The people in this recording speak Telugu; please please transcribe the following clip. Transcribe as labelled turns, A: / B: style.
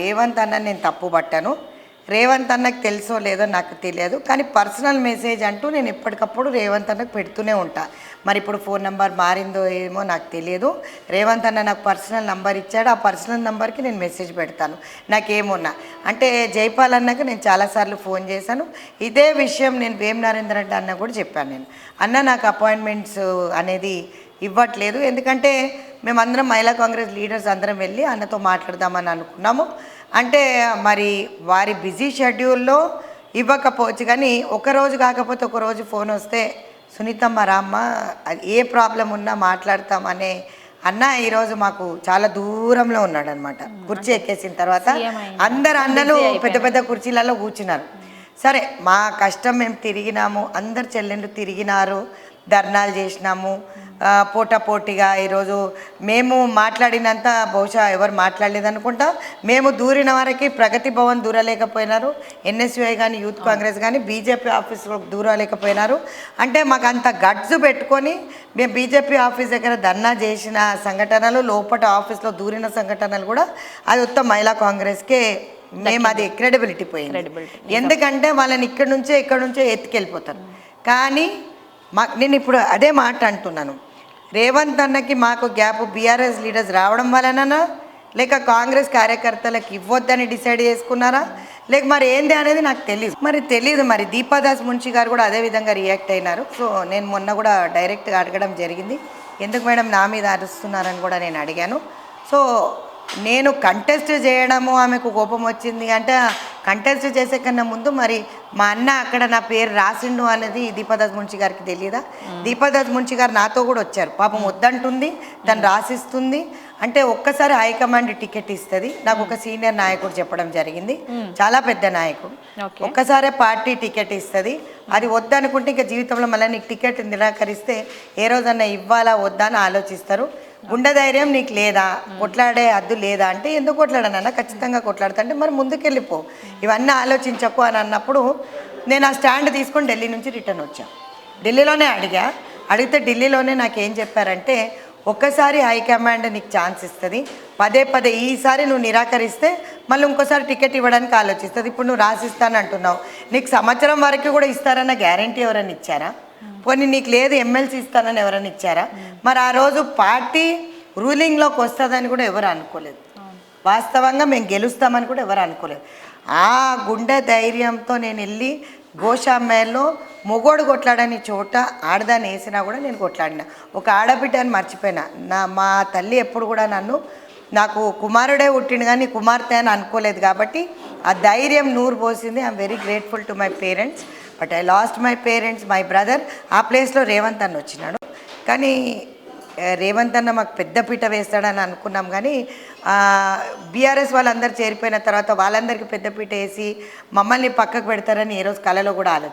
A: రేవంత్ అన్న నేను తప్పు పట్టాను. రేవంత్ అన్నకు తెలుసో లేదో నాకు తెలియదు, కానీ పర్సనల్ మెసేజ్ అంటూ నేను ఎప్పటికప్పుడు రేవంత్ అన్నకు పెడుతూనే ఉంటా. మరి ఇప్పుడు ఫోన్ నెంబర్ మారిందో ఏమో నాకు తెలియదు. రేవంత్ అన్న నాకు పర్సనల్ నెంబర్ ఇచ్చాడు, ఆ పర్సనల్ నెంబర్కి నేను మెసేజ్ పెడతాను నాకేమున్నా. అంటే జైపాల్ అన్నకు నేను చాలాసార్లు ఫోన్ చేశాను. ఇదే విషయం నేను వేం నరేందర్ రెడ్డి అన్న కూడా చెప్పాను. నేను అన్న నాకు అపాయింట్మెంట్స్ అనేది ఇవ్వట్లేదు, ఎందుకంటే మేమందరం మహిళా కాంగ్రెస్ లీడర్స్ అందరం వెళ్ళి అన్నతో మాట్లాడదామని అనుకున్నాము. అంటే మరి వారి బిజీ షెడ్యూల్లో ఇవ్వకపోవచ్చు, కానీ ఒకరోజు కాకపోతే ఒకరోజు ఫోన్ వస్తే సునీతమ్మ రామ్మ ఏ ప్రాబ్లం ఉన్నా మాట్లాడతామనే అన్న ఈరోజు మాకు చాలా దూరంలో ఉన్నాడు అనమాట. కుర్చీ ఎక్కేసిన తర్వాత అందరు అన్నలు పెద్ద పెద్ద కుర్చీలలో కూర్చున్నారు. సరే, మా కష్టం మేము తిరిగినాము, అందరు చెల్లెళ్ళు తిరిగినారు, ధర్నాలు చేసినాము, పోటాపోటీగా ఈరోజు మేము మాట్లాడినంత బహుశా ఎవరు మాట్లాడలేదు అనుకుంటా. మేము దూరిన వరకు ప్రగతి భవన్ దూరలేకపోయినారు, ఎన్ఎస్యుఐ కానీ యూత్ కాంగ్రెస్ కానీ బీజేపీ ఆఫీస్లో దూరలేకపోయినారు. అంటే మాకు అంత గట్స్ పెట్టుకొని మేము బీజేపీ ఆఫీస్ దగ్గర ధర్నా చేసిన సంఘటనలు, లోపల ఆఫీస్లో దూరిన సంఘటనలు కూడా అది ఉత్త మహిళా కాంగ్రెస్కే మేము అది క్రెడిబిలిటీ పోయింది. ఎందుకంటే వాళ్ళని ఇక్కడ నుంచో ఎత్తుకెళ్ళిపోతారు. కానీ నేను ఇప్పుడు అదే మాట అంటున్నాను, రేవంత్ అన్నకి మాకు గ్యాప్ బీఆర్ఎస్ లీడర్స్ రావడం వలన, లేక కాంగ్రెస్ కార్యకర్తలకు ఇవ్వద్దని డిసైడ్ చేసుకున్నారా, లేక మరి ఏంది అనేది నాకు తెలియదు. మరి దీపాదాస్ మున్షి గారు కూడా అదే విధంగా రియాక్ట్ అయినారు. సో నేను మొన్న కూడా డైరెక్ట్గా అడగడం జరిగింది, ఎందుకు మేడం నా మీద అరుస్తున్నారని కూడా నేను అడిగాను. సో నేను కంటెస్ట్ చేయడము ఆమెకు కోపం వచ్చింది అంటే, కంటెస్ట్ చేసే కన్నా ముందు మరి మా అన్న అక్కడ నా పేరు రాసిండు అనేది దీపాదాస్ మున్షి గారికి తెలియదా? దీపాదాస్ మున్షి గారు నాతో కూడా వచ్చారు, పాపం వద్దంటుంది, తను రాసిస్తుంది. అంటే ఒక్కసారి హైకమాండ్ టికెట్ ఇస్తుంది, నాకు ఒక సీనియర్ నాయకుడు చెప్పడం జరిగింది, చాలా పెద్ద నాయకుడు, ఒక్కసారే పార్టీ టికెట్ ఇస్తుంది, అది వద్దనుకుంటే ఇంకా జీవితంలో మళ్ళీ నీకు టికెట్ నిరాకరిస్తే ఏ రోజన్నా ఇవ్వాలా వద్దా అని ఆలోచిస్తారు. గుండె ధైర్యం నీకు లేదా, కొట్లాడే హద్దు లేదా అంటే, ఎందుకు కొట్లాడనన్నా ఖచ్చితంగా కొట్లాడతా అంటే మరి ముందుకెళ్ళిపో, ఇవన్నీ ఆలోచించకు అని అన్నప్పుడు నేను ఆ స్టాండ్ తీసుకొని ఢిల్లీ నుంచి రిటర్న్ వచ్చాను. ఢిల్లీలోనే అడిగితే ఢిల్లీలోనే నాకు ఏం చెప్పారంటే, ఒక్కసారి హైకమాండ్ నీకు ఛాన్స్ ఇస్తుంది, పదే ఈసారి నువ్వు నిరాకరిస్తే మళ్ళీ ఇంకోసారి టికెట్ ఇవ్వడానికి ఆలోచిస్తుంది. ఇప్పుడు నువ్వు రాసిస్తాను అంటున్నావు, నీకు సంవత్సరం వరకు కూడా ఇస్తారన్న గ్యారంటీ ఎవరైనా ఇచ్చారా? పోనీ నీకు లేదు ఎమ్మెల్సీ ఇస్తానని ఎవరైనా ఇచ్చారా? మరి ఆ రోజు పార్టీ రూలింగ్లోకి వస్తుందని కూడా ఎవరు అనుకోలేదు, వాస్తవంగా మేము గెలుస్తామని కూడా ఎవరు అనుకోలేదు. ఆ గుండె ధైర్యంతో నేను వెళ్ళి గోషామ్మలో మొగోడు కొట్లాడని చోట ఆడదాన్ని వేసినా కూడా నేను కొట్లాడిన. ఒక ఆడబిడ్డని మర్చిపోయినా, మా తల్లి ఎప్పుడు కూడా నాకు కుమారుడే పుట్టిండు కానీ కుమార్తె అని అనుకోలేదు. కాబట్టి ఆ ధైర్యం నూరు పోసింది. I'm very grateful to my parents, but I lost my parents, my brother. ఆ ప్లేస్లో రేవంత్ అన్న వచ్చినాడు. కానీ రేవంత్ అన్న మాకు పెద్ద పీట వేస్తాడని అనుకున్నాం, కానీ బీఆర్ఎస్ వాళ్ళందరూ చేరిపోయిన తర్వాత వాళ్ళందరికీ పెద్ద పీట వేసి మమ్మల్ని పక్కకు పెడతారని ఏ రోజు కలలో కూడా ఆలోచన